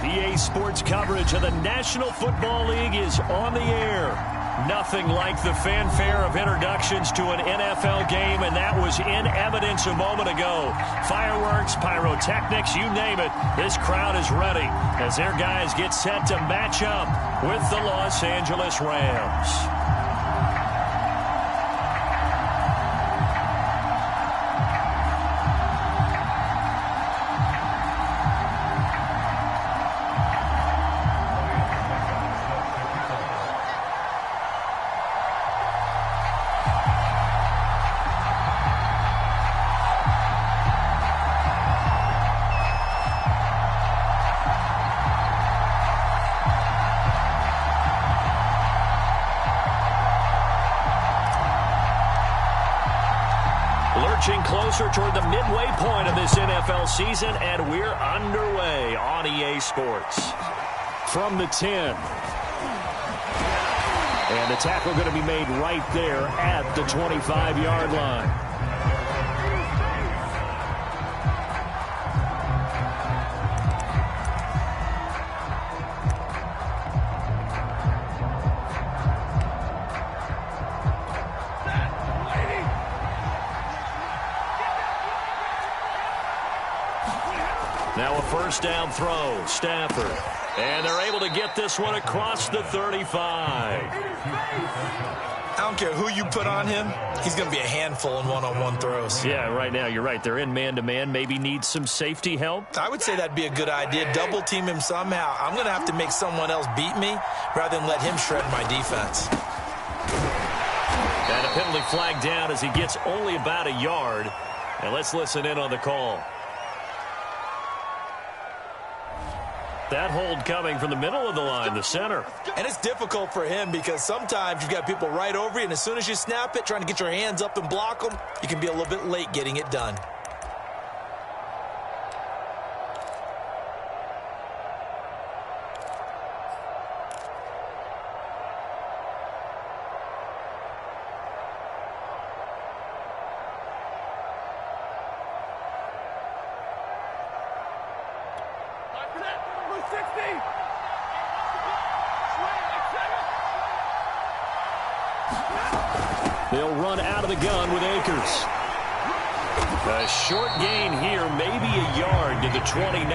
EA Sports coverage of the National Football League is on the air. Nothing like the fanfare of introductions to an NFL game, and that was in evidence a moment ago. Fireworks, pyrotechnics, you name it. This crowd is ready as their guys get set to match up with the Los Angeles Rams. Closer toward the midway point of this NFL season, and we're underway on EA Sports. From the 10. And the tackle going to be made right there at the 25-yard line. Now a first down throw, Stafford. And they're able to get this one across the 35. I don't care who you put on him, he's going to be a handful in one-on-one throws. Yeah, right now you're right. They're in man-to-man. Maybe needs some safety help. I would say that'd be a good idea. Double team him somehow. I'm going to have to make someone else beat me rather than let him shred my defense. And a penalty flag down as he gets only about a yard. And let's listen in on the call. That hold coming from the middle of the line, the center. And it's difficult for him because sometimes you've got people right over you, and as soon as you snap it, trying to get your hands up and block them, you can be a little bit late getting it done. They'll run out of the gun with Akers. A short gain here, maybe a yard to the 29.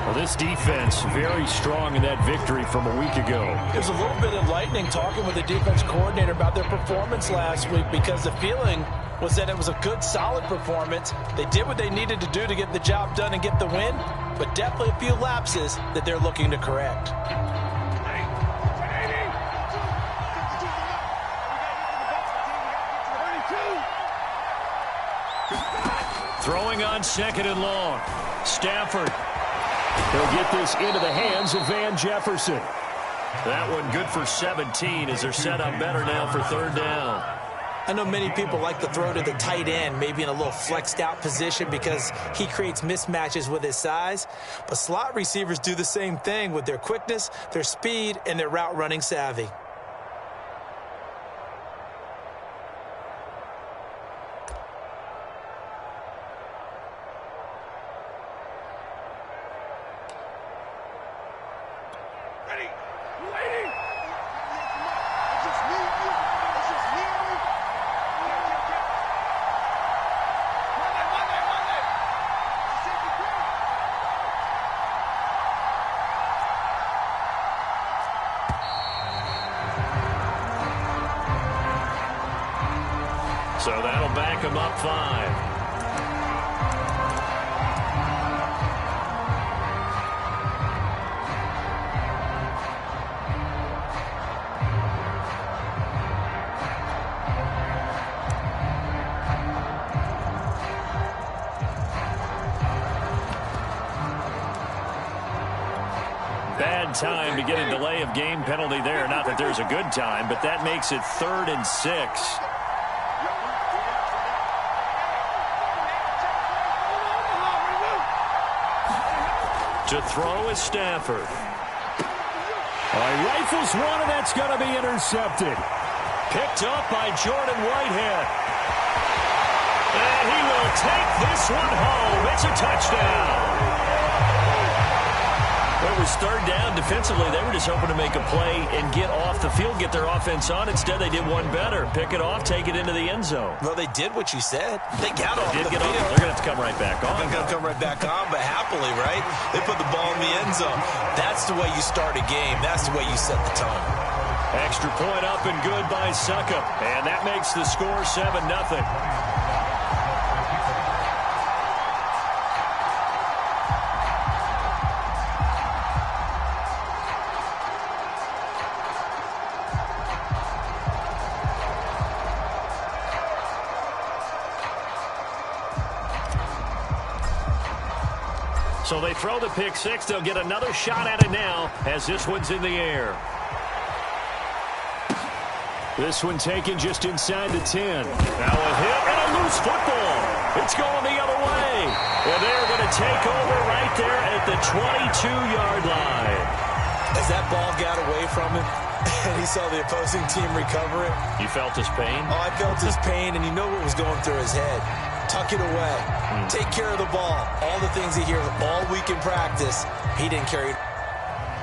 Well, this defense very strong in that victory from a week ago. It was a little bit enlightening talking with the defense coordinator about their performance last week because the feeling was that it was a good, solid performance. They did what they needed to do to get the job done and get the win, but definitely a few lapses that they're looking to correct. Throwing on second and long. Stafford. He'll get this into the hands of Van Jefferson. That one good for 17 as they're set up better now for third down. I know many people like to throw to the tight end, maybe in a little flexed out position because he creates mismatches with his size. But slot receivers do the same thing with their quickness, their speed, and their route running savvy. So that'll back him up 5. Bad time to get a delay of game penalty there. Not that there's a good time, but that makes it 3rd and 6. To throw is Stafford. Rifles one, and that's going to be intercepted. Picked up by Jordan Whitehead. And he will take this one home. It's a touchdown. it was third down defensively, they were just hoping to make a play and get off the field, get their offense on. Instead, they did one better. Pick it off, take it into the end zone. Well, they did what you said. They got off the field. They're going to have to come right back on. They're going to come right back on, but happily, right? They put the ball in the end zone. That's the way you start a game. That's the way you set the tone. Extra point up and good by Succop. And that makes the score 7-0. So they throw the pick six. They'll get another shot at it now as this one's in the air. This one taken just inside the 10. Now a hit and a loose football. It's going the other way. And they're going to take over right there at the 22-yard line. As that ball got away from him and he saw the opposing team recover it. You felt his pain? Oh, I felt his pain, and you know what was going through his head. Tuck it away. Take care of the ball. All the things he hears all week in practice, he didn't carry it.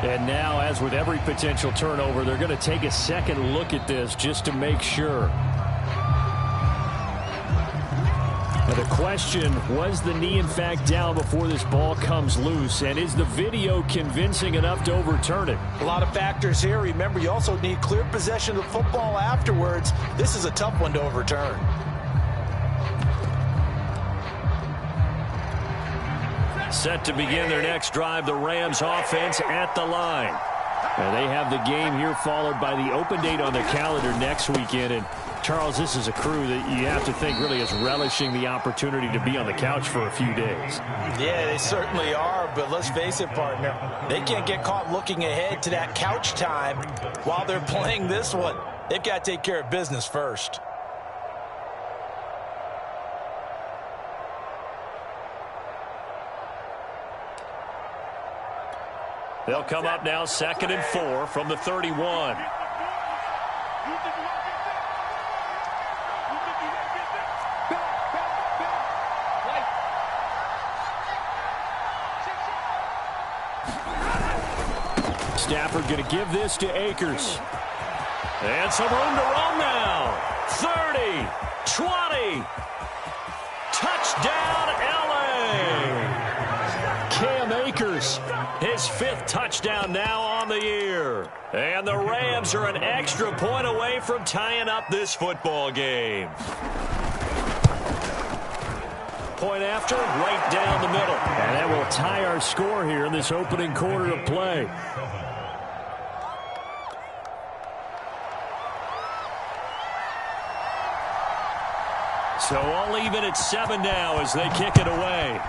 And now, as with every potential turnover, they're going to take a second look at this just to make sure. Now the question, was the knee in fact down before this ball comes loose? And is the video convincing enough to overturn it? A lot of factors here. Remember, you also need clear possession of the football afterwards. This is a tough one to overturn. Set to begin their next drive, the Rams offense at the line. Now they have the game here followed by the open date on their calendar next weekend. And Charles, this is a crew that you have to think really is relishing the opportunity to be on the couch for a few days. Yeah, they certainly are, but let's face it, partner. They can't get caught looking ahead to that couch time while they're playing this one. They've got to take care of business first. They'll come up now 2nd and 4 from the 31. Stafford going to give this to Akers. And some room to roam now. 30, 20. Touchdown, L.A. Cam Akers, his 5th touchdown now on the year. And the Rams are an extra point away from tying up this football game. Point after, right down the middle. And that will tie our score here in this opening quarter of play. So all even at 7 now as they kick it away.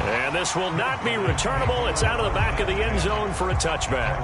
And this will not be returnable. It's out of the back of the end zone for a touchback.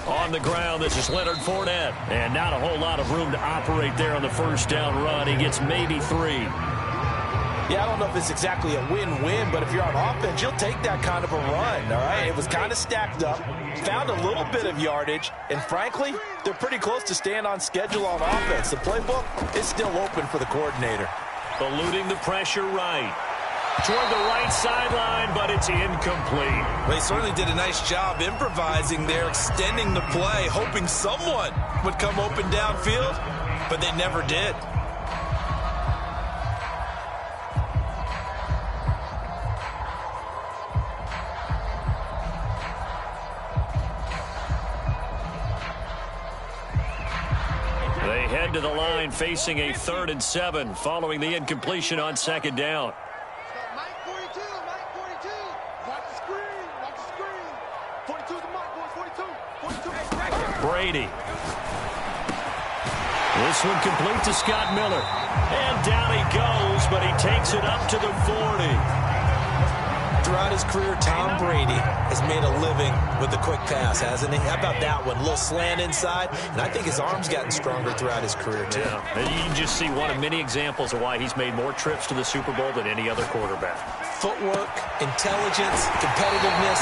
On the ground, this is Leonard Fournette. And not a whole lot of room to operate there on the first down run. He gets maybe 3. Yeah, I don't know if it's exactly a win-win, but if you're on offense, you'll take that kind of a run, all right? It was kind of stacked up, found a little bit of yardage, and frankly, they're pretty close to staying on schedule on offense. The playbook is still open for the coordinator. Eluding the pressure right. Toward the right sideline, but it's incomplete. Well, he certainly did a nice job improvising there, extending the play, hoping someone would come open downfield, but they never did. They head to the line facing a 3rd and 7 following the incompletion on 2nd down. Brady. This one complete to Scott Miller. And down he goes, but he takes it up to the 40. Throughout his career, Tom Brady has made a living with the quick pass, hasn't he? How about that one? A little slant inside, and I think his arm's gotten stronger throughout his career, too. Yeah, and you can just see one of many examples of why he's made more trips to the Super Bowl than any other quarterback. Footwork, intelligence, competitiveness,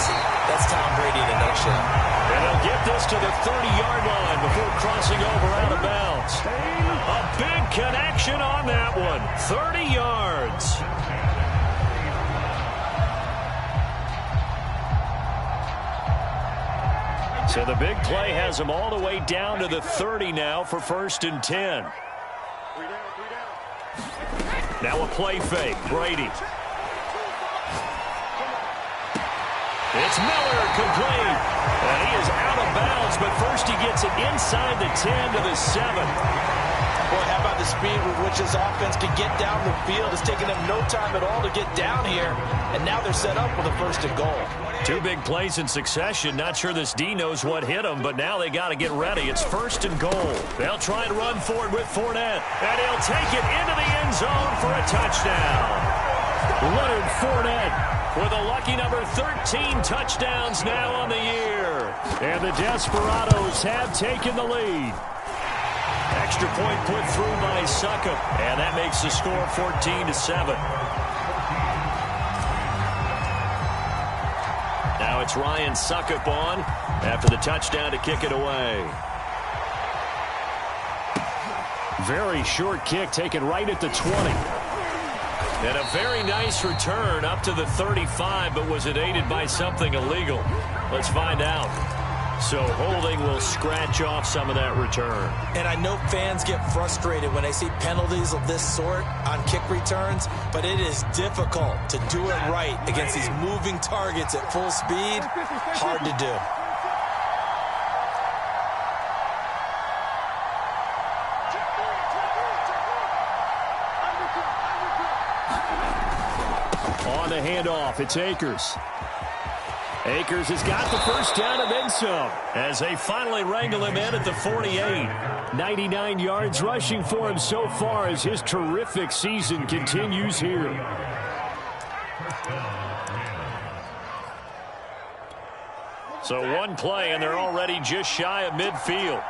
that's Tom Brady in a nutshell. And he'll get this to the 30-yard line before crossing over out of bounds. A big connection on that one. 30 yards. So the big play has him all the way down to the 30 now for 1st and 10. Now a play fake. Brady. It's Miller, complete. And he is out of bounds, but first he gets it inside the 10 to the 7. Boy, how about the speed with which his offense can get down the field? It's taken them no time at all to get down here, and now they're set up with a 1st and goal. 2 big plays in succession. Not sure this D knows what hit him, but now they got to get ready. It's 1st and goal. They'll try and run forward with Fournette, and he'll take it into the end zone for a touchdown. Leonard Fournette with a lucky number 13 touchdowns now on the year. And the Desperados have taken the lead. Extra point put through by Succop, and that makes the score 14-7. Now it's Ryan Succop on after the touchdown to kick it away. Very short kick taken right at the 20. And a very nice return up to the 35, but was it aided by something illegal? Let's find out. So holding will scratch off some of that return. And I know fans get frustrated when they see penalties of this sort on kick returns, but it is difficult to do it right against these moving targets at full speed. Hard to do. On the handoff, it's Akers. Akers has got the first down and then some as they finally wrangle him in at the 48. 99 yards rushing for him so far as his terrific season continues here. So one play and they're already just shy of midfield.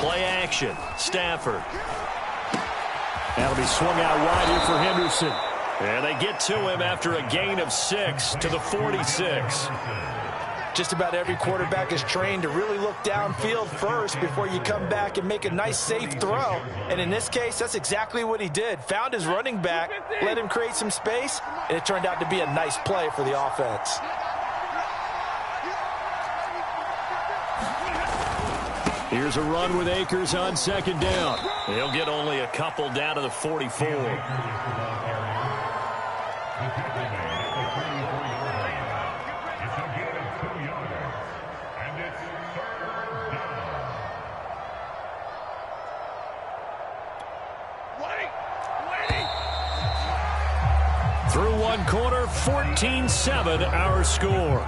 Play action. Stafford. That'll be swung out wide here for Henderson. And they get to him after a gain of 6 to the 46. Just about every quarterback is trained to really look downfield first before you come back and make a nice, safe throw. And in this case, that's exactly what he did. Found his running back, let him create some space, and it turned out to be a nice play for the offense. Here's a run with Akers on 2nd down. He'll get only a couple down to the 44. Through one quarter, 14-7 our score.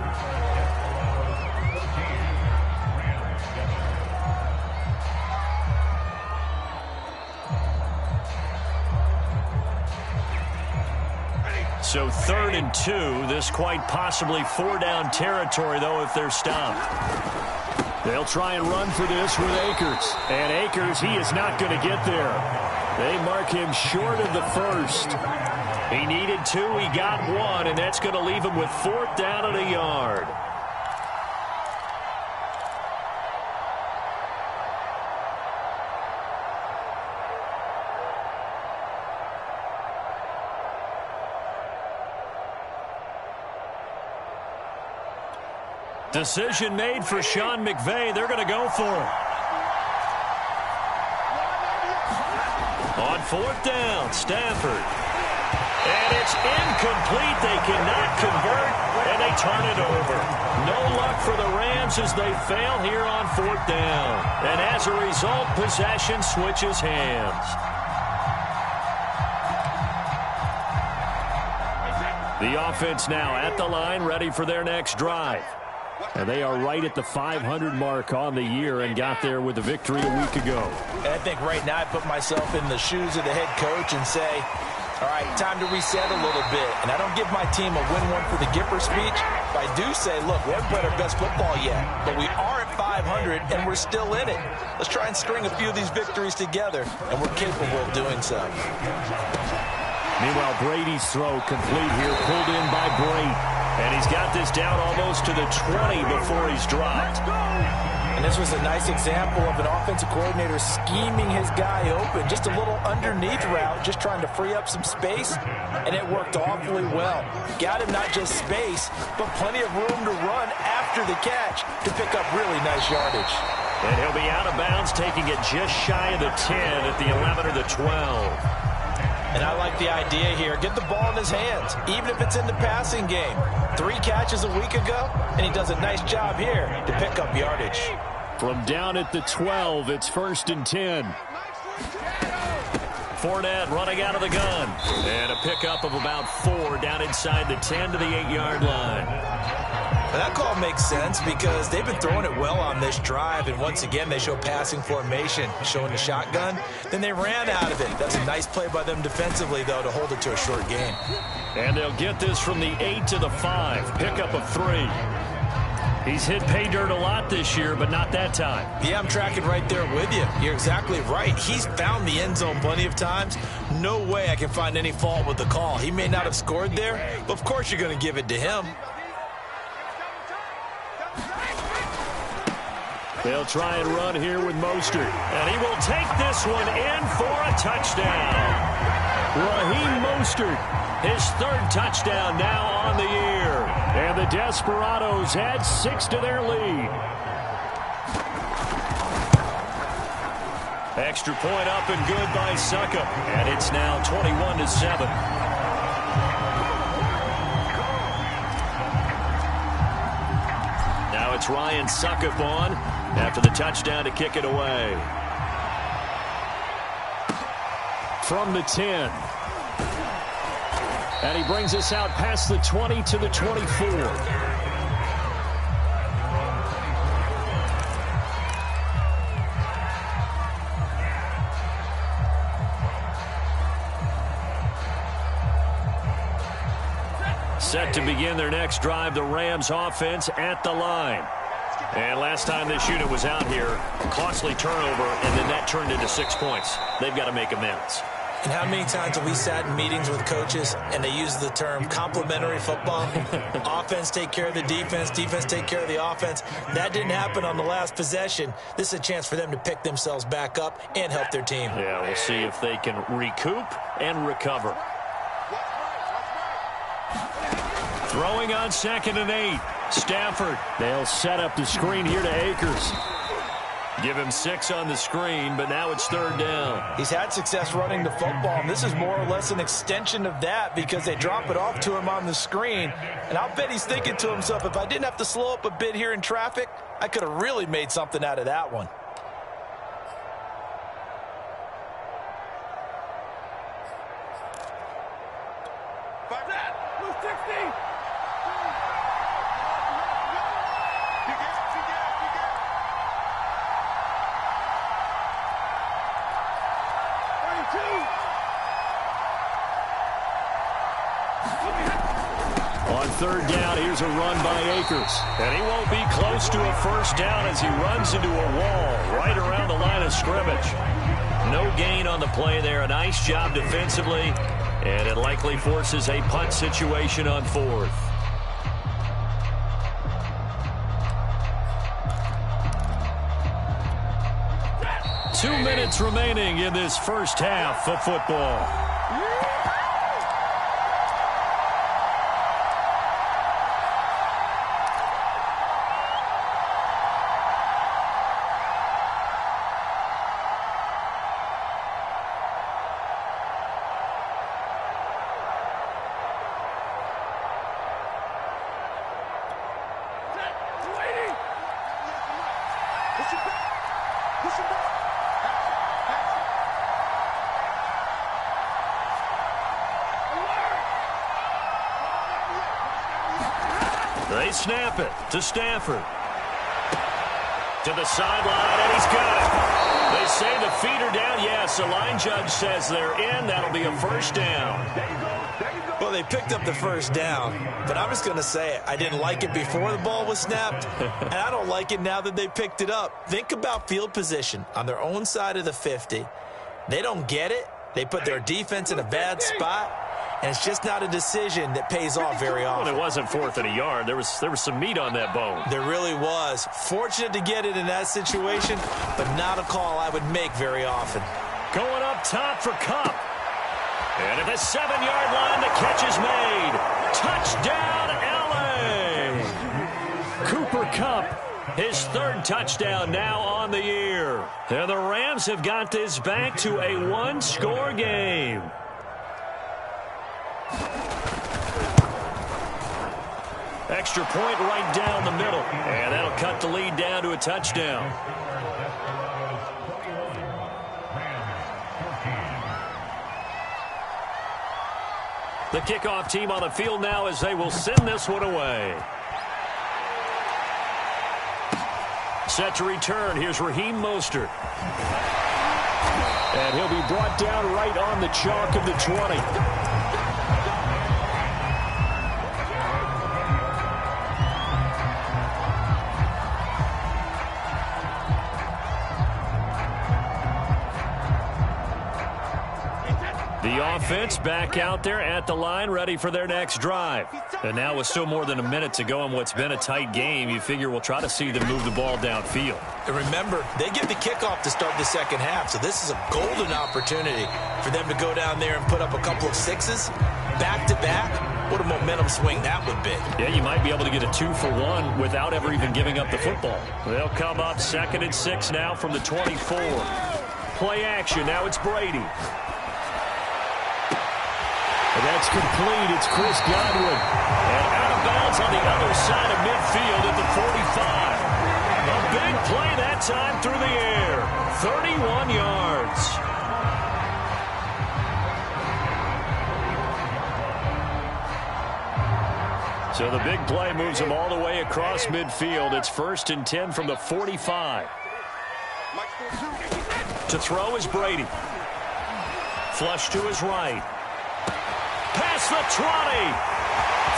So 3rd and 2. This quite possibly 4-down territory, though, if they're stopped. They'll try and run for this with Akers. And Akers, he is not going to get there. They mark him short of the 1st. He needed 2. He got 1, and that's going to leave him with 4th down and a yard. Decision made for Sean McVay. They're going to go for it. On 4th down, Stafford. And it's incomplete. They cannot convert, and they turn it over. No luck for the Rams as they fail here on 4th down. And as a result, possession switches hands. The offense now at the line, ready for their next drive. And they are right at the 500 mark on the year and got there with a victory a week ago. And I think right now I put myself in the shoes of the head coach and say, All right, time to reset a little bit. And I don't give my team a win one for the Gipper speech, but I do say, look, we haven't played our best football yet, but we are at 500 and we're still in it. Let's try and string a few of these victories together, and we're capable of doing so. Meanwhile, Brady's throw complete here, pulled in by Brady. And he's got this down almost to the 20 before he's dropped. And this was a nice example of an offensive coordinator scheming his guy open. Just a little underneath route, just trying to free up some space, and it worked awfully well. Got him not just space, but plenty of room to run after the catch to pick up really nice yardage. And he'll be out of bounds, taking it just shy of the 10 at the 11 or the 12. And I like the idea here. Get the ball in his hands, even if it's in the passing game. 3 catches a week ago, and he does a nice job here to pick up yardage. From down at the 12, it's 1st and 10. Fournette running out of the gun. And a pickup of about 4 down inside the 10 to the 8-yard line. And that call makes sense because they've been throwing it well on this drive, and once again they show passing formation, showing the shotgun. Then they ran out of it. That's a nice play by them defensively, though, to hold it to a short gain. And they'll get this from the 8 to the 5. Pickup of 3. He's hit pay dirt a lot this year, but not that time. Yeah, I'm tracking right there with you. You're exactly right. He's found the end zone plenty of times. No way I can find any fault with the call. He may not have scored there, but of course you're going to give it to him. They'll try and run here with Mostert. And he will take this one in for a touchdown. Raheem Mostert, his 3rd touchdown now on the year. And the Desperados add 6 to their lead. Extra point up and good by Suckup. And it's now 21-7. Now it's Ryan Suckup on after the touchdown to kick it away. From the 10. And he brings us out past the 20 to the 24. Set to begin their next drive, the Rams offense at the line. And last time this unit was out here, costly turnover, and then that turned into 6 points. They've got to make amends. And how many times have we sat in meetings with coaches and they use the term complementary football? Offense take care of the defense, defense take care of the offense. That didn't happen on the last possession. This is a chance for them to pick themselves back up and help their team. Yeah, we'll see if they can recoup and recover. Throwing on 2nd and 8. Stafford. They'll set up the screen here to Akers. Give him 6 on the screen, but now it's 3rd down. He's had success running the football, and this is more or less an extension of that because they drop it off to him on the screen. And I'll bet he's thinking to himself, if I didn't have to slow up a bit here in traffic, I could have really made something out of that one. On 3rd down, here's a run by Akers. And he won't be close to a 1st down as he runs into a wall right around the line of scrimmage. No gain on the play there. A nice job defensively. And it likely forces a punt situation on 4th. Two minutes remaining in this first half of football. They snap it to Stafford. To the sideline, and he's got it. They say the feet are down. Yes, the line judge says they're in. That'll be a first down. Well, they picked up the first down, but I'm just going to say it. I didn't like it before the ball was snapped, and I don't like it now that they picked it up. Think about field position on their own side of the 50. They don't get it. They put their defense in a bad spot, and it's just not a decision that pays off very often. Well, it wasn't 4th and a yard. There was some meat on that bone. There really was. Fortunate to get it in that situation, but not a call I would make very often. Going up top for Kupp. And at the 7-yard line, the catch is made. Touchdown, L.A. Cooper Kupp, his 3rd touchdown now on the year. And the Rams have got this back to a 1-score game. Extra point right down the middle. And that'll cut the lead down to a touchdown. The kickoff team on the field now as they will send this one away. Set to return. Here's Raheem Mostert. And he'll be brought down right on the chalk of the 20. The offense back out there at the line, ready for their next drive. And now with still more than a minute to go in what's been a tight game, you figure we'll try to see them move the ball downfield. And remember, they get the kickoff to start the second half, so this is a golden opportunity for them to go down there and put up a couple of sixes back-to-back. What a momentum swing that would be. Yeah, you might be able to get a 2-for-1 without ever even giving up the football. They'll come up 2nd and 6 now from the 24. Play action. Now it's Brady. And that's complete. It's Chris Godwin. And out of bounds on the other side of midfield at the 45. A big play that time through the air. 31 yards. So the big play moves him all the way across midfield. It's 1st and 10 from the 45. To throw is Brady. Flush to his right. Past the 20.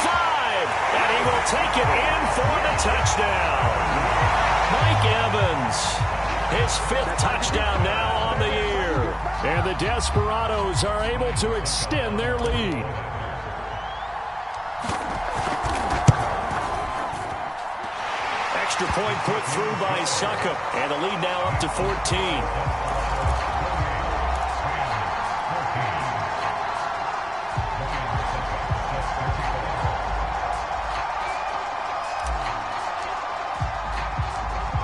5. And he will take it in for the touchdown. Mike Evans. His 5th touchdown now on the year. And the Desperados are able to extend their lead. Extra point put through by Succop. And the lead now up to 14.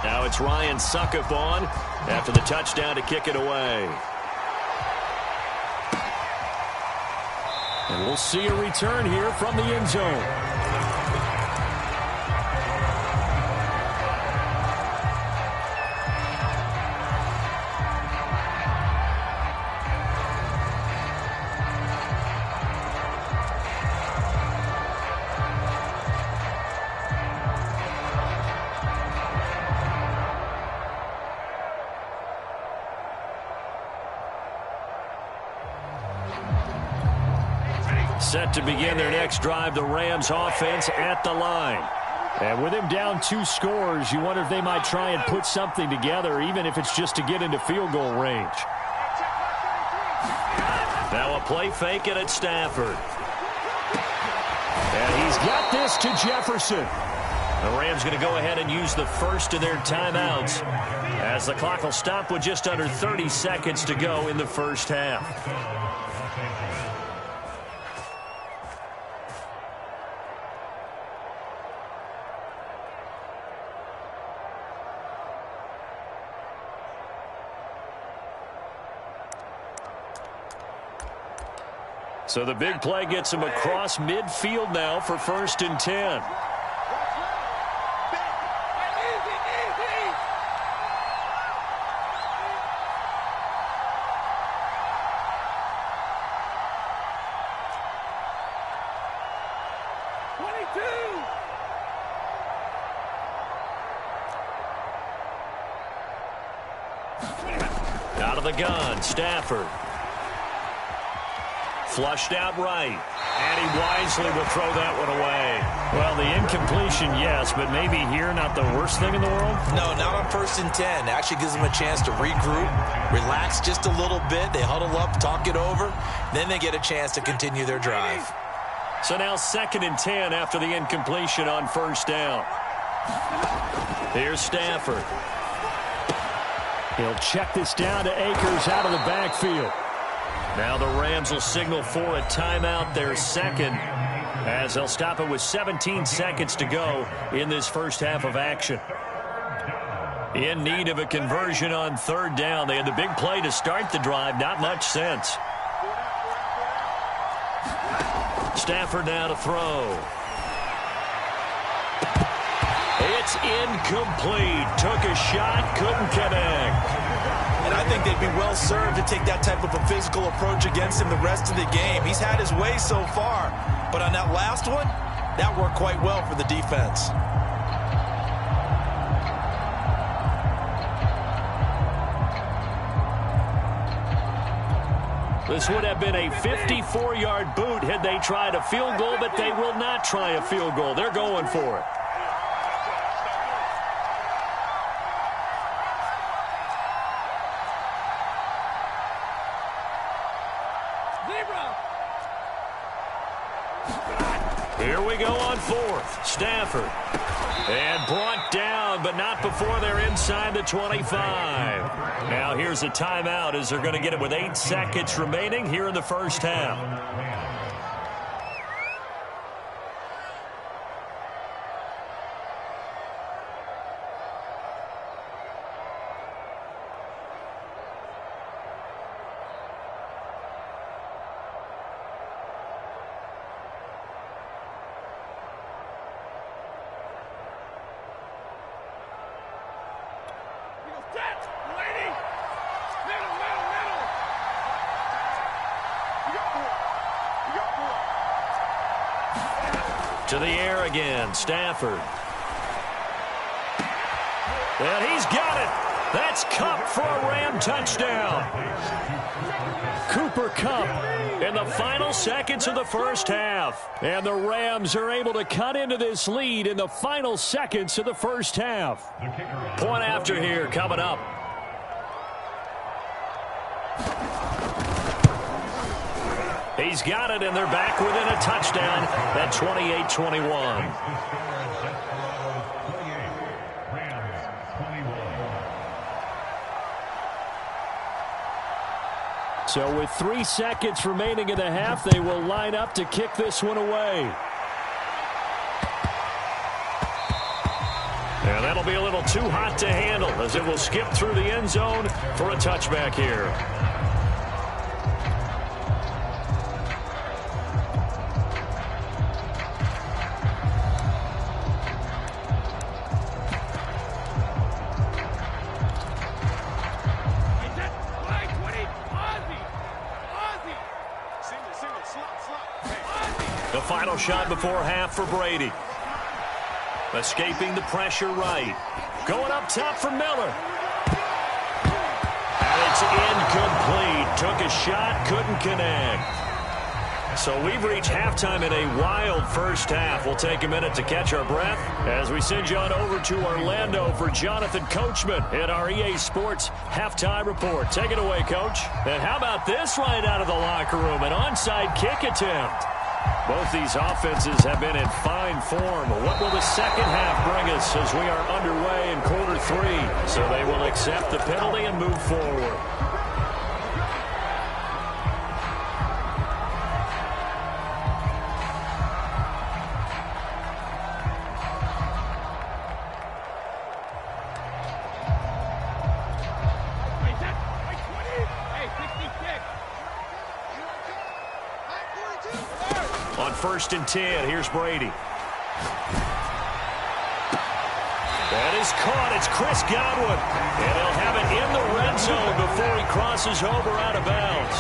Now it's Ryan Succop on after the touchdown to kick it away. And we'll see a return here from the end zone. Set to begin their next drive, the Rams offense at the line. And with him down 2 scores, you wonder if they might try and put something together, even if it's just to get into field goal range. Now a play fake it at Stafford. And he's got this to Jefferson. The Rams going to go ahead and use the first of their timeouts as the clock will stop with just under 30 seconds to go in the first half. So the big play gets him across midfield now for 1st and 10. Out of the gun, Stafford. Flushed out right. And he wisely will throw that one away. Well, the incompletion, yes, but maybe here not the worst thing in the world? No, not on 1st and 10. Actually gives them a chance to regroup, relax just a little bit. They huddle up, talk it over. Then they get a chance to continue their drive. So now 2nd and 10 after the incompletion on 1st down. Here's Stafford. He'll check this down to Akers out of the backfield. Now the Rams will signal for a timeout, their 2nd, as they'll stop it with 17 seconds to go in this first half of action. In need of a conversion on 3rd down. They had the big play to start the drive. Not much sense. Stafford now to throw. It's incomplete. Took a shot, couldn't connect. And I think they'd be well served to take that type of a physical approach against him the rest of the game. He's had his way so far, but on that last one, that worked quite well for the defense. This would have been a 54-yard boot had they tried a field goal, but they will not try a field goal. They're going for it. Here we go on 4th. Stafford. And brought down, but not before they're inside the 25. Now here's a timeout as they're going to get it with 8 seconds remaining here in the first half. To the air again, Stafford. And he's got it. That's Kupp for a Ram touchdown. Cooper Kupp In the final seconds of the first half. And the Rams are able to cut into this lead in the final seconds of the first half. Point after here coming up. He's got it, and they're back within a touchdown at 28-21. So with 3 seconds remaining in the half, they will line up to kick this one away. And that'll be a little too hot to handle as it will skip through the end zone for a touchback here. The final shot before half for Brady. Escaping the pressure right. Going up top for Miller. And it's incomplete. Took a shot, couldn't connect. So we've reached halftime in a wild first half. We'll take a minute to catch our breath as we send you on over to Orlando for Jonathan Coachman in our EA Sports Halftime Report. Take it away, Coach. And how about this right out of the locker room? An onside kick attempt. Both these offenses have been in fine form. What will the second half bring us as we are underway in quarter 3? So they will accept the penalty and move forward. On 1st and 10, here's Brady. That is caught. It's Chris Godwin. And he'll have it in the red zone before he crosses over out of bounds.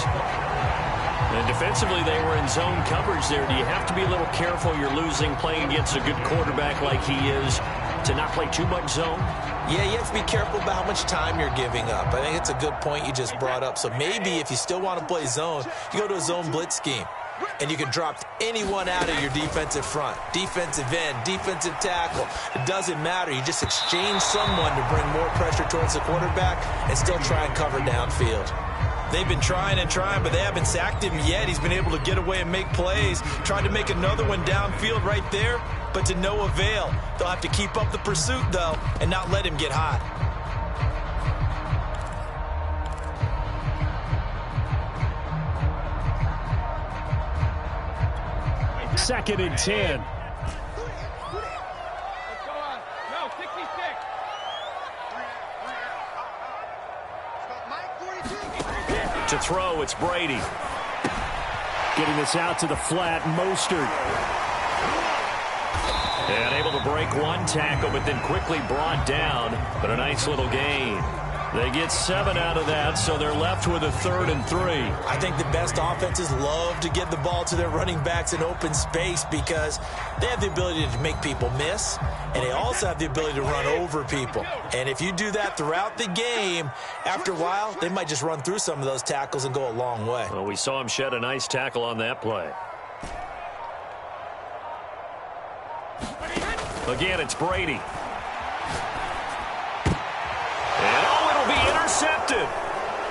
And defensively, they were in zone coverage there. Do you have to be a little careful? You're losing playing against a good quarterback like he is to not play too much zone? Yeah, you have to be careful about how much time you're giving up. I think it's a good point you just brought up. So maybe if you still want to play zone, you go to a zone blitz scheme. And you can drop anyone out of your defensive front. Defensive end, defensive tackle. It doesn't matter. You just exchange someone to bring more pressure towards the quarterback and still try and cover downfield. They've been trying and trying, but they haven't sacked him yet. He's been able to get away and make plays. Tried to make another one downfield right there, but to no avail. They'll have to keep up the pursuit, though, and not let him get hot. Second and 10. To throw, it's Brady. Getting this out to the flat, Mostert. And able to break one tackle, but then quickly brought down. But a nice little gain. They get 7 out of that, so they're left with a 3rd and 3. I think the best offenses love to get the ball to their running backs in open space because they have the ability to make people miss, and they also have the ability to run over people. And if you do that throughout the game, after a while, they might just run through some of those tackles and go a long way. Well, we saw him shed a nice tackle on that play. Again, it's Brady. Intercepted.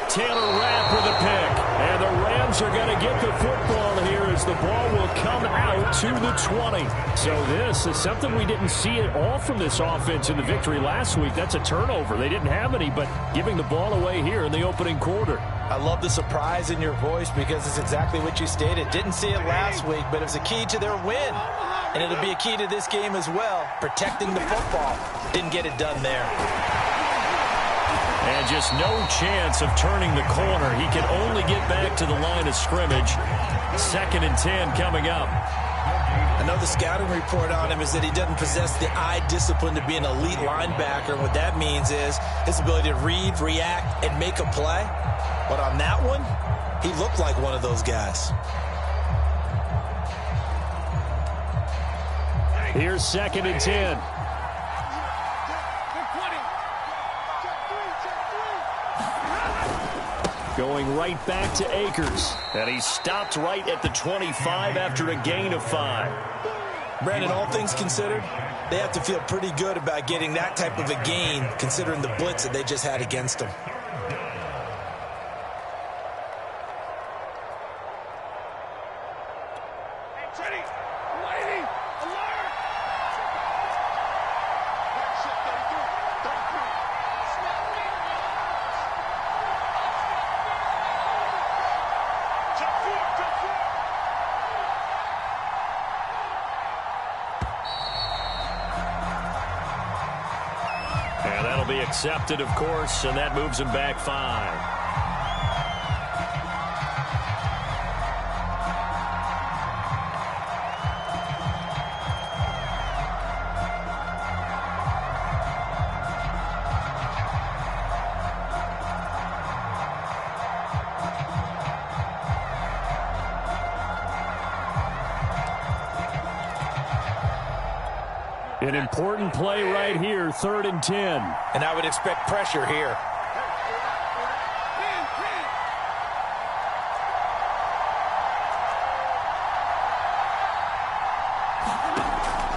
Taylor Rapp with a pick. And the Rams are going to get the football here as the ball will come out to the 20. So this is something we didn't see at all from this offense in the victory last week. That's a turnover. They didn't have any, but giving the ball away here in the opening quarter. I love the surprise in your voice because it's exactly what you stated. Didn't see it last week, but it was a key to their win. And it'll be a key to this game as well, protecting the football. Didn't get it done there. And just no chance of turning the corner. He can only get back to the line of scrimmage. 2nd and 10 coming up. I know the scouting report on him is that he doesn't possess the eye discipline to be an elite linebacker. And what that means is his ability to read, react, and make a play. But on that one, he looked like one of those guys. Here's 2nd and 10. Going right back to Akers. And he stopped right at the 25 after a gain of 5. Brandon, all things considered, they have to feel pretty good about getting that type of a gain considering the blitz that they just had against them. And that'll be accepted, of course, and that moves him back 5. An important play right here, 3rd and 10. And I would expect pressure here.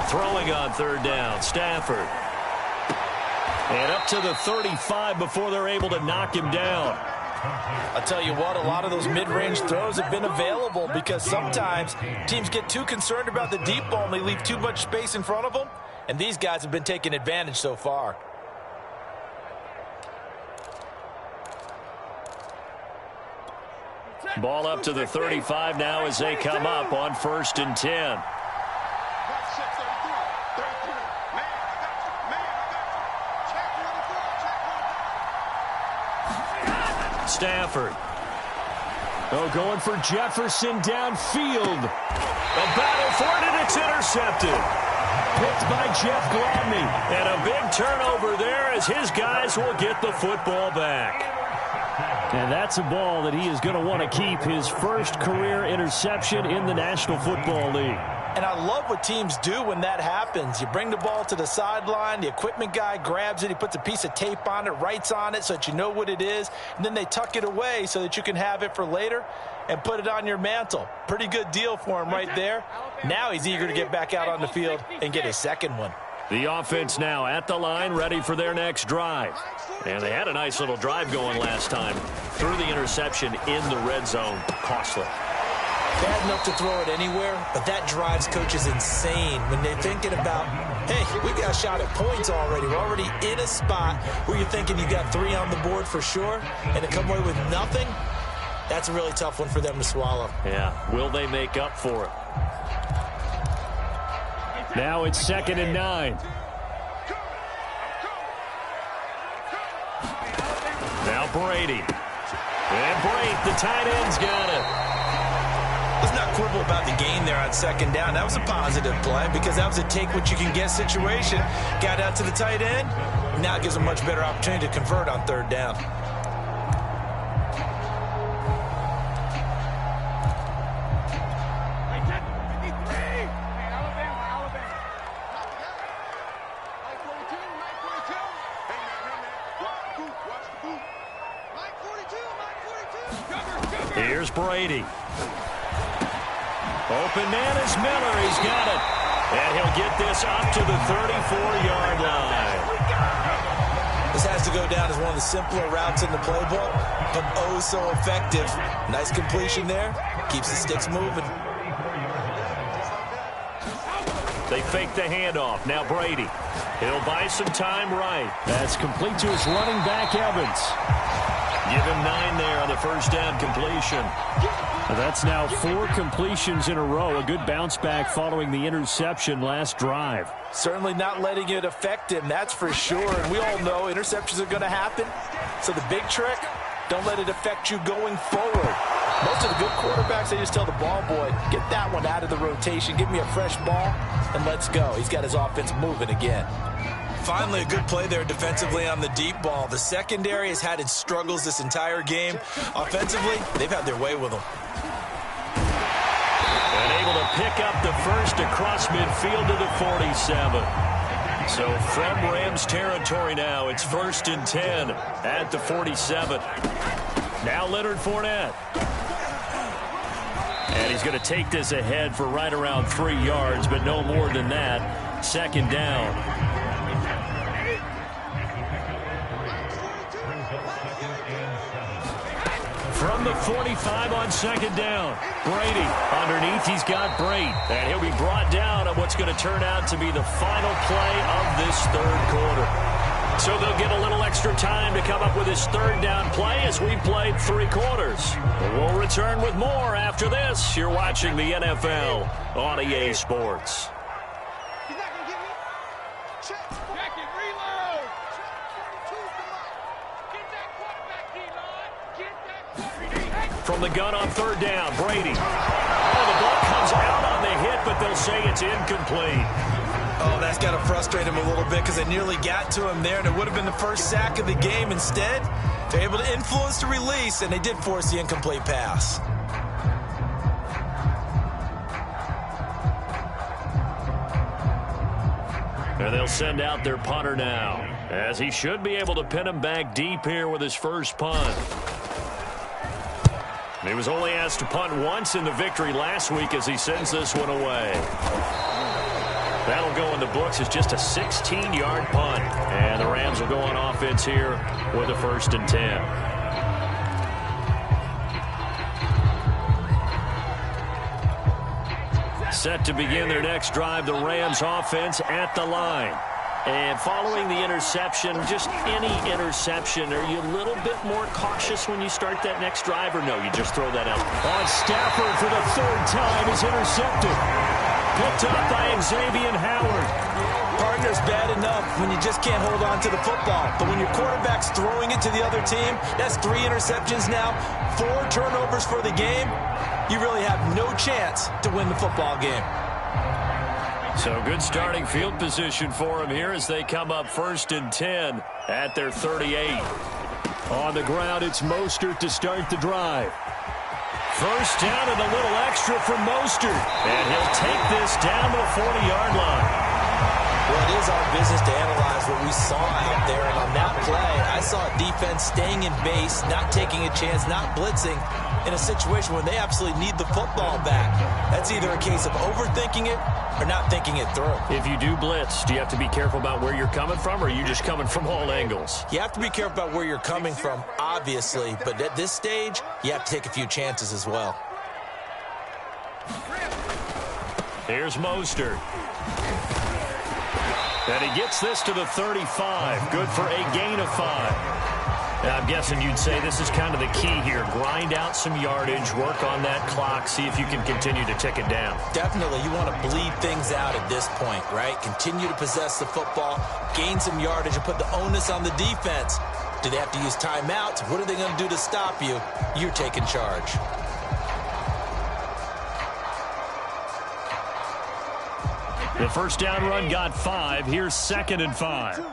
Throwing on 3rd down, Stafford. And up to the 35 before they're able to knock him down. I'll tell you what, a lot of those mid-range throws have been available because sometimes teams get too concerned about the deep ball and they leave too much space in front of them. And these guys have been taking advantage so far. Ball up to the 35 now as they come up on 1st and 10. Stafford. Oh, going for Jefferson downfield. A battle for it, and it's intercepted. Picked by Jeff Gladney. And a big turnover there as his guys will get the football back. And that's a ball that he is going to want to keep, his first career interception in the National Football League. And I love what teams do when that happens. You bring the ball to the sideline, the equipment guy grabs it, he puts a piece of tape on it, writes on it so that you know what it is, and then they tuck it away so that you can have it for later and put it on your mantle. Pretty good deal for him right there. Now he's eager to get back out on the field and get his second one. The offense now at the line, ready for their next drive. And they had a nice little drive going last time. Threw the interception in the red zone. Costly. Bad enough to throw it anywhere, but that drives coaches insane when they're thinking about, hey, we got a shot at points already. We're already in a spot where you're thinking you got 3 on the board for sure, and to come away with nothing, that's a really tough one for them to swallow. Yeah, will they make up for it? Now it's 2nd and 9. Now Brady. And Brady, the tight end's got it. Let's not quibble about the gain there on 2nd down. That was a positive play because that was a take-what-you-can-get situation. Got out to the tight end. Now it gives them a much better opportunity to convert on 3rd down. Here's Brady. Open man is Miller. He's got it. And he'll get this up to the 34-yard line. This has to go down as one of the simpler routes in the playbook, but oh so effective. Nice completion there. Keeps the sticks moving. They fake the handoff. Now Brady. He'll buy some time right. That's complete to his running back, Evans. Give him 9 there on the 1st down completion. That's now 4 completions in a row. A good bounce back following the interception last drive. Certainly not letting it affect him, that's for sure. And we all know interceptions are going to happen. So the big trick, don't let it affect you going forward. Most of the good quarterbacks, they just tell the ball boy, get that one out of the rotation, give me a fresh ball, and let's go. He's got his offense moving again. Finally, a good play there defensively on the deep ball. The secondary has had its struggles this entire game. Offensively, they've had their way with them. And able to pick up the first across midfield to the 47. So from Rams territory now, it's 1st and 10 at the 47. Now Leonard Fournette. And he's going to take this ahead for right around 3 yards, but no more than that. 2nd down. From the 45 on 2nd down. Brady underneath. He's got Brady. And he'll be brought down on what's going to turn out to be the final play of this 3rd quarter. So they'll get a little extra time to come up with his 3rd down play as we played 3 quarters. We'll return with more after this. You're watching the NFL on EA Sports. From the gun on 3rd down, Brady. Oh, the ball comes out on the hit, but they'll say it's incomplete. Oh, that's got to frustrate him a little bit because they nearly got to him there, and it would have been the first sack of the game. Instead, they're able to influence the release, and they did force the incomplete pass. And they'll send out their punter now, as he should be able to pin him back deep here with his first punt. He was only asked to punt once in the victory last week as he sends this one away. That'll go in the books as just a 16-yard punt. And the Rams will go on offense here with a 1st and 10. Set to begin their next drive, the Rams offense at the line. And following the interception, just any interception, are you a little bit more cautious when you start that next drive, or no, you just throw that out? Stafford for the 3rd time is intercepted. Picked up by Xavier Howard. Partner's bad enough when you just can't hold on to the football. But when your quarterback's throwing it to the other team, that's 3 interceptions now, 4 turnovers for the game. You really have no chance to win the football game. So good starting field position for him here as they come up 1st and 10 at their 38. On the ground, it's Mostert to start the drive. First down and a little extra for Mostert. And he'll take this down to the 40-yard line. Well, it is our business to analyze what we saw out there. And on that play, I saw a defense staying in base, not taking a chance, not blitzing in a situation where they absolutely need the football back. That's either a case of overthinking it or not thinking it through. If you do blitz, do you have to be careful about where you're coming from, or are you just coming from all angles? You have to be careful about where you're coming from, obviously. But at this stage, you have to take a few chances as well. Here's Mostert. And he gets this to the 35. Good for a gain of 5. Now, I'm guessing you'd say this is kind of the key here. Grind out some yardage, work on that clock, see if you can continue to tick it down. Definitely. You want to bleed things out at this point, right? Continue to possess the football, gain some yardage, and put the onus on the defense. Do they have to use timeouts? What are they going to do to stop you? You're taking charge. The first down run got 5. Here's 2nd and 5.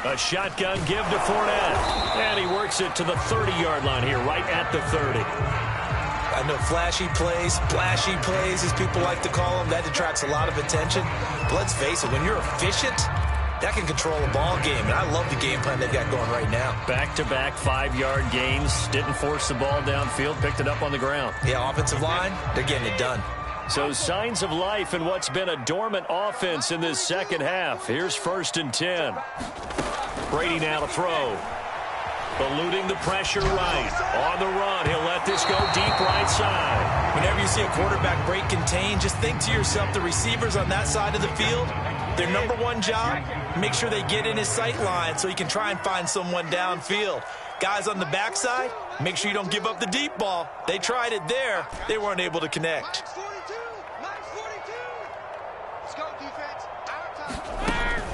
A shotgun give to Fournette. And he works it to the 30-yard line here, right at the 30. I know flashy plays, splashy plays, as people like to call them, that attracts a lot of attention. But let's face it, when you're efficient, that can control a ball game. And I love the game plan they've got going right now. Back-to-back 5-yard gains. Didn't force the ball downfield. Picked it up on the ground. Yeah, offensive line, they're getting it done. So signs of life in what's been a dormant offense in this second half. Here's 1st and 10. Brady now to throw. Eluding the pressure right. On the run, he'll let this go deep right side. Whenever you see a quarterback break contain, just think to yourself, the receivers on that side of the field, their number one job, make sure they get in his sight line so he can try and find someone downfield. Guys on the backside, make sure you don't give up the deep ball. They tried it there. They weren't able to connect.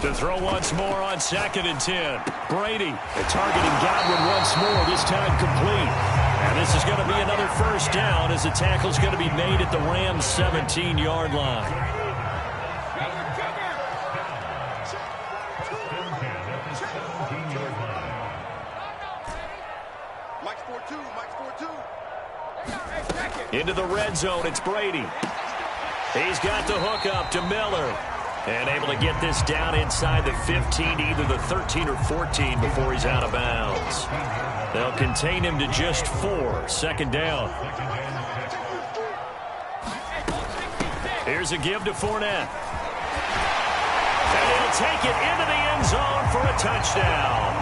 To throw once more on 2nd and 10. Brady targeting Godwin once more, this time complete. And this is going to be another first down as the tackle's going to be made at the Rams' 17-yard line. Into the red zone, it's Brady. He's got the hook up to Miller. And able to get this down inside the 15, either the 13 or 14 before he's out of bounds. They'll contain him to just 4. 2nd down. Here's a give to Fournette. And he'll take it into the end zone for a touchdown.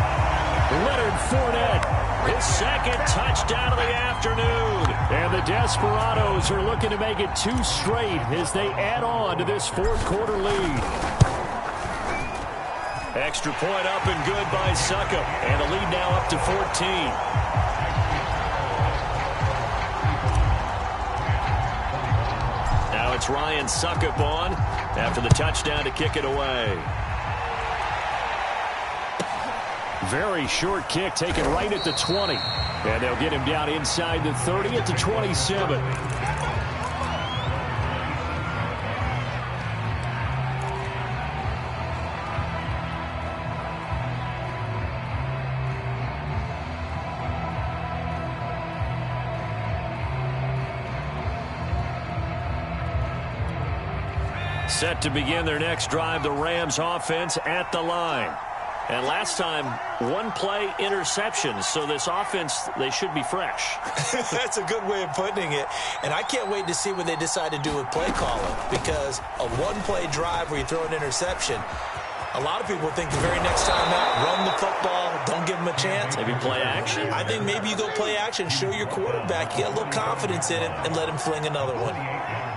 Leonard Fournette. His 2nd touchdown of the afternoon. And the Desperados are looking to make it 2 straight as they add on to this 4th quarter lead. Extra point up and good by Succop. And the lead now up to 14. Now it's Ryan Succop on after the touchdown to kick it away. Very short kick taken right at the 20. And they'll get him down inside the 30 at the 27. Set to begin their next drive, the Rams offense at the line. And last time, 1-play interceptions. So this offense, they should be fresh. That's a good way of putting it. And I can't wait to see what they decide to do with play calling. Because a 1-play drive where you throw an interception, a lot of people think the very next time out, run the football, don't give them a chance. Maybe play action. I think maybe you go play action, show your quarterback, get a little confidence in it, and let him fling another one.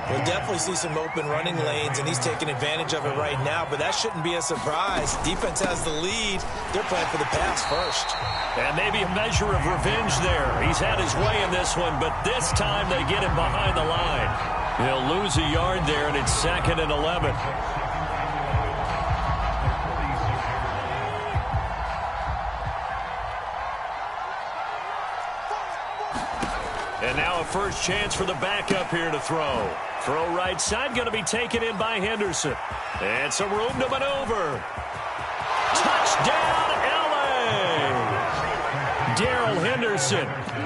We'll definitely see some open running lanes, and he's taking advantage of it right now, but that shouldn't be a surprise. Defense has the lead. They're playing for the pass first. And maybe a measure of revenge there. He's had his way in this one, but this time they get him behind the line. He'll lose a yard there, and it's 2nd and 11. And now a first chance for the backup here to throw. Throw right side, going to be taken in by Henderson. And some room to maneuver. Touchdown, L.A. Darrell Henderson.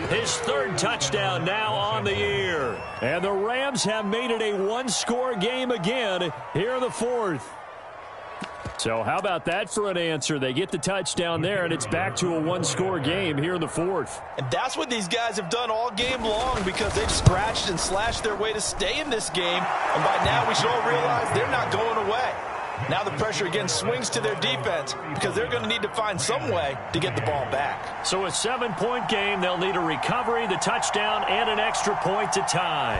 His third touchdown now on the year. And the Rams have made it a one-score game again here in the fourth. So how about that for an answer? They get the touchdown there, and it's back to a one-score game here in the fourth. And that's what these guys have done all game long, because they've scratched and slashed their way to stay in this game. And by now we should all realize they're not going away. Now the pressure again swings to their defense, because they're going to need to find some way to get the ball back. So a 7-point game. They'll need a recovery, the touchdown, and an extra point to tie.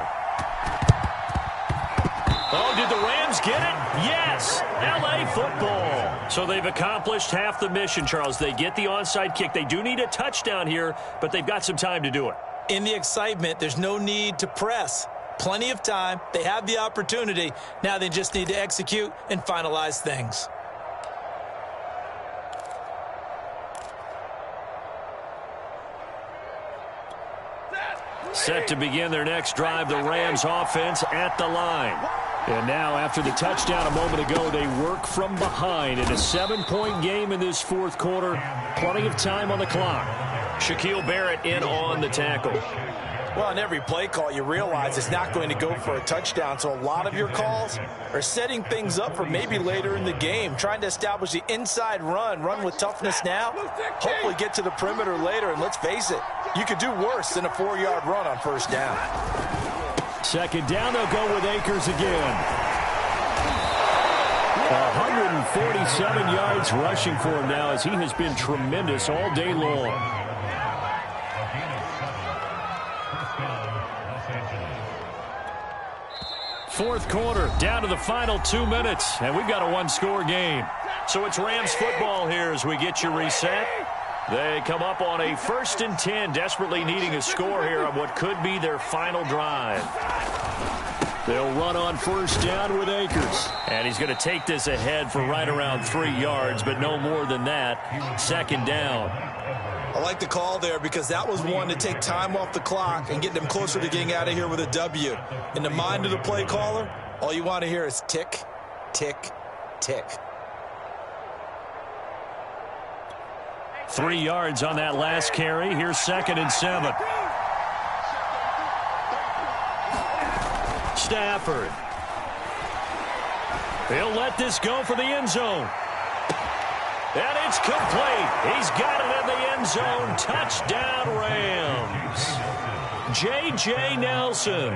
Oh, did the Rams get it? Yes! L.A. football. So they've accomplished half the mission, Charles. They get the onside kick. They do need a touchdown here, but they've got some time to do it. In the excitement, there's no need to press. Plenty of time. They have the opportunity. Now they just need to execute and finalize things. Set to begin their next drive, the Rams offense at the line. And now, after the touchdown a moment ago, they work from behind in a 7-point game in this fourth quarter. Plenty of time on the clock. Shaquille Barrett in on the tackle. Well, on every play call, you realize it's not going to go for a touchdown. So a lot of your calls are setting things up for maybe later in the game, trying to establish the inside run with toughness now, hopefully get to the perimeter later. And let's face it, you could do worse than a 4-yard run on first down. Second down, they'll go with Akers again. 147 yards rushing for him now, as he has been tremendous all day long. Fourth quarter, down to the final 2 minutes, and we've got a one-score game. So it's Rams football here as we get you reset. They come up on a 1st and 10, desperately needing a score here on what could be their final drive. They'll run on first down with Akers. And he's going to take this ahead for right around 3 yards, but no more than that. Second down. I like the call there, because that was one to take time off the clock and get them closer to getting out of here with a W. In the mind of the play caller, all you want to hear is tick, tick, tick. 3 yards on that last carry. Here's 2nd and 7. Stafford. He'll let this go for the end zone. And it's complete. He's got it in the end zone. Touchdown, Rams. J.J. Nelson,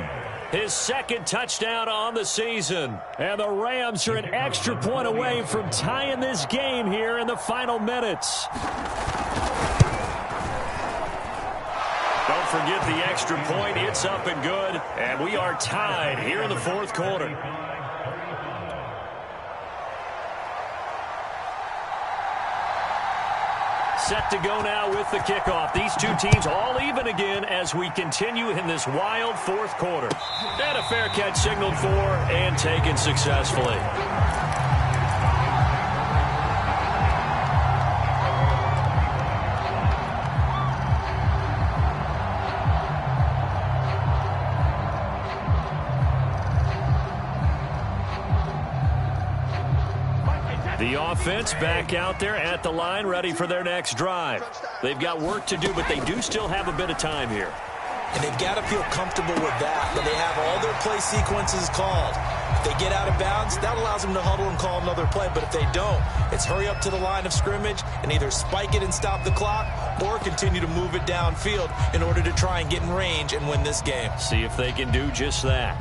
his 2nd touchdown on the season. And the Rams are an extra point away from tying this game here in the final minutes. Don't forget the extra point. It's up and good. And we are tied here in the fourth quarter. Set to go now with the kickoff. These two teams all even again as we continue in this wild fourth quarter. And a fair catch signaled for and taken successfully. The offense back out there at the line, ready for their next drive. They've got work to do, but they do still have a bit of time here. And they've got to feel comfortable with that they have all their play sequences called. If they get out of bounds, that allows them to huddle and call another play. But if they don't, it's hurry up to the line of scrimmage and either spike it and stop the clock or continue to move it downfield in order to try and get in range and win this game. See if they can do just that.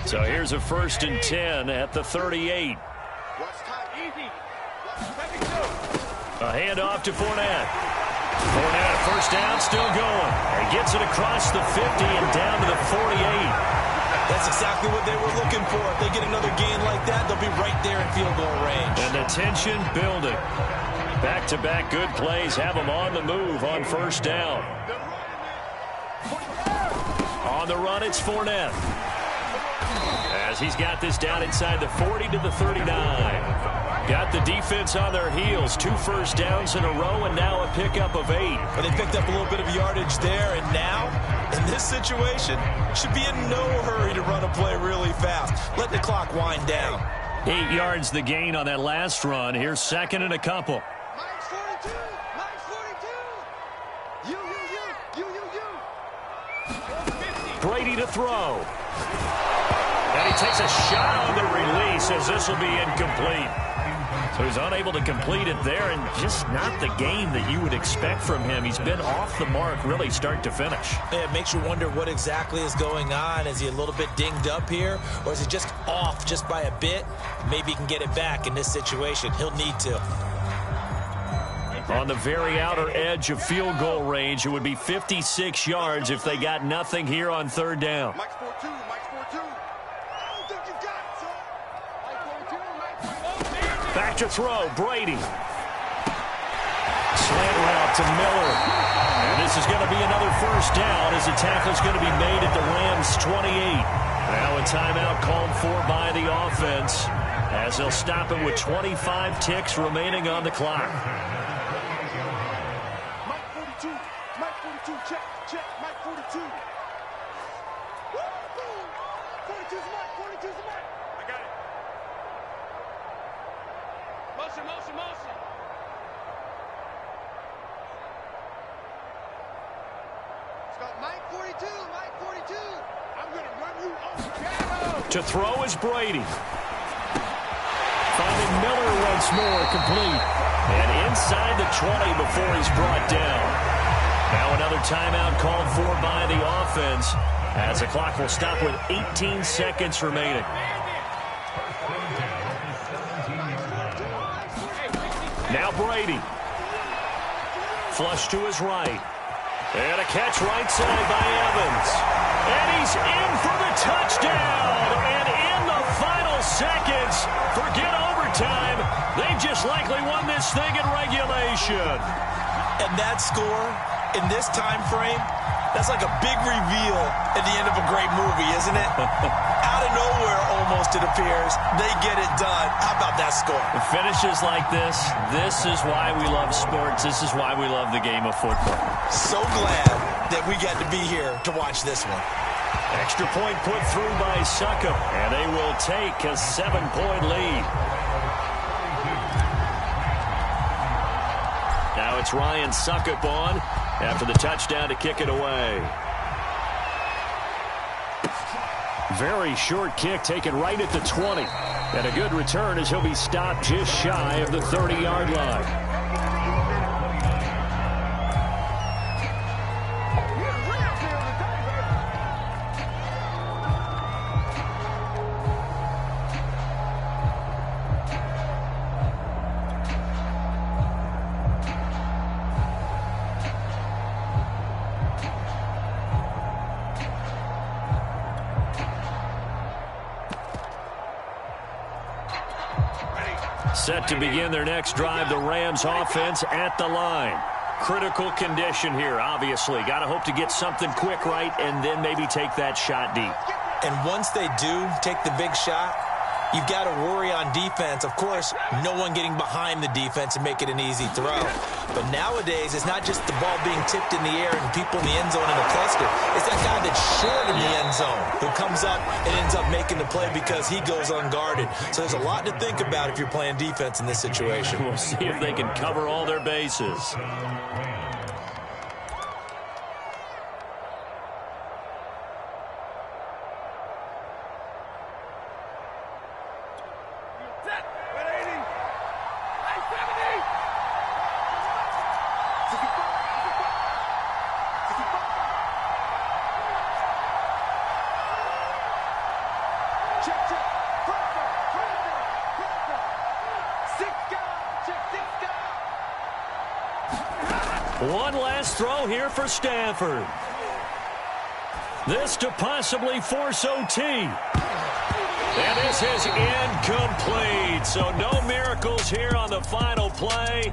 So here's a 1st and 10 at the 38. A handoff to Fournette. Fournette, first down, still going. He gets it across the 50 and down to the 48. That's exactly what they were looking for. If they get another gain like that, they'll be right there in field goal range. And the tension building. Back-to-back good plays have them on the move on first down. On the run, it's Fournette. As he's got this down inside the 40 to the 39. Got the defense on their heels. 2 first downs in a row, and now a pickup of 8. But they picked up a little bit of yardage there, and now, in this situation, should be in no hurry to run a play really fast. Let the clock wind down. 8 yards the gain on that last run. Here's second and a couple. Mike's 42. Mike's 42. You. Brady to throw. And he takes a shot on the release as this will be incomplete. So he's unable to complete it there, and just not the game that you would expect from him. He's been off the mark really start to finish. Yeah, it makes you wonder what exactly is going on. Is he a little bit dinged up here, or is he just off just by a bit? Maybe he can get it back in this situation. He'll need to. On the very outer edge of field goal range, it would be 56 yards if they got nothing here on third down. Mike's 42. Mike's 42. I don't think you got it, son. Mike 42. Mike 42. Back to throw, Brady. Slant route to Miller. And this is going to be another first down as the tackle is going to be made at the Rams' 28. Now a timeout called for by the offense as they'll stop it with 25 ticks remaining on the clock. Mike 42. Mike 42. Check. Check. Mike 42. Woo! 42's Mike. 42's Mike. I got it. Motion, motion, motion. It's got Mike 42. Mike 42. I'm going to run you off shadow. To throw is Brady. Finding Miller once more, complete. And inside the 20 before he's brought down. Now another timeout called for by the offense as the clock will stop with 18 seconds remaining. Now Brady. Flush to his right. And a catch right side by Evans. And he's in for the touchdown. And in the final seconds, forget overtime. They just likely won this thing in regulation. And that score in this time frame, that's like a big reveal at the end of a great movie, isn't it? Out of nowhere, almost, it appears. They get it done. How about that score? The finishes like this is why we love sports. This is why we love the game of football. So glad that we got to be here to watch this one. Extra point put through by Succop, and they will take a 7-point lead. Now it's Ryan Succop on after the touchdown to kick it away. Very short kick taken right at the 20. And a good return as he'll be stopped just shy of the 30-yard line. Set to begin their next drive, the Rams offense at the line. Critical condition here, obviously. Got to hope to get something quick right and then maybe take that shot deep. And once they do take the big shot, you've got to worry on defense. Of course, no one getting behind the defense and make it an easy throw. But nowadays, it's not just the ball being tipped in the air and people in the end zone in a cluster. It's that guy that's short in the end zone who comes up and ends up making the play because he goes unguarded. So there's a lot to think about if you're playing defense in this situation. We'll see if they can cover all their bases. One last throw here for Stanford. This to possibly force OT. And this is incomplete. So no miracles here on the final play.